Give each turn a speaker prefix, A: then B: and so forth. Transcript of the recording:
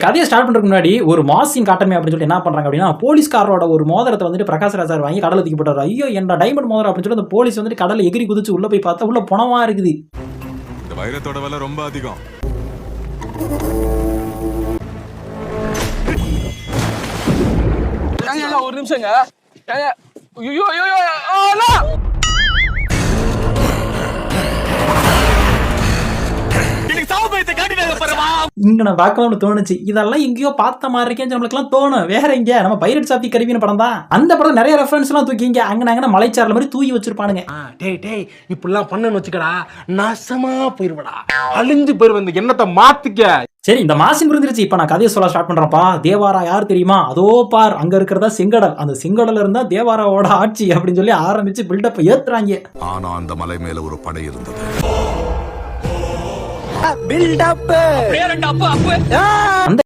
A: கதையை ஸ்டார்ட் பண்றதுக்கு முன்னாடி ஒரு மாசின் காட்டமே அப்படின்னு சொல்லிட்டு என்ன பண்றாங்க அப்படின்னா, போலீஸ்காரரோட ஒரு மோதிரத்தை வந்துட்டு பிரகாஷ்ராஜ் சார் வாங்கி கடல்ல தூக்கி போட்டாரு. ஐயோ என்ன டைமண்ட் மோதிரம் அப்படின்னு சொல்லிட்டு அந்த போலீஸ் வந்துட்டு கடல்ல எகிரி குதிச்சு உள்ள போய் பார்த்தா உள்ள பணமா இருக்குது.
B: இந்த வைரத்தோட விலை ரொம்ப அதிகம்.
C: ஒரு நிமிஷங்க.
A: இங்க நான் பார்க்கலாம்னு தோணுச்சு. இதெல்லாம் எங்கேயோ பார்த்த மாதிரி இருக்கேன்னு நம்மளுக்குலாம் தோணும். வேற எங்க நம்ம பைரட்ஸ் ஆஃப் தி கரீபியன் படம் தான். அந்த படம் நிறைய ரெஃபரன்ஸ் எல்லாம் தூக்கிங்க அங்க மலைச்சாரல் மாதிரி தூக்கி வச்சிருப்பானுங்க.
D: டேய் இப்படிலாம் பண்ணன்னு வச்சுக்கடா, நாசமா போயிருவடா, அழிஞ்சு போயிருவ. இந்த எண்ணத்தை மாத்திக்க.
A: சரி, இந்த மாசின் புரிஞ்சிருச்சு. இப்ப நான் கதையை சொல்ல ஸ்டார்ட் பண்றேன்ப்பா. தேவாரா யார் தெரியுமா? அதோ பார் அங்க இருக்கிறதா செங்கடல். அந்த செங்கடல்ல இருந்தா தேவாராவோட ஆட்சி அப்படின்னு சொல்லி ஆரம்பிச்சு பில்டப் ஏத்துறாங்க.
B: ஆனா அந்த மலை மேல ஒரு படை இருந்தது.
A: அந்த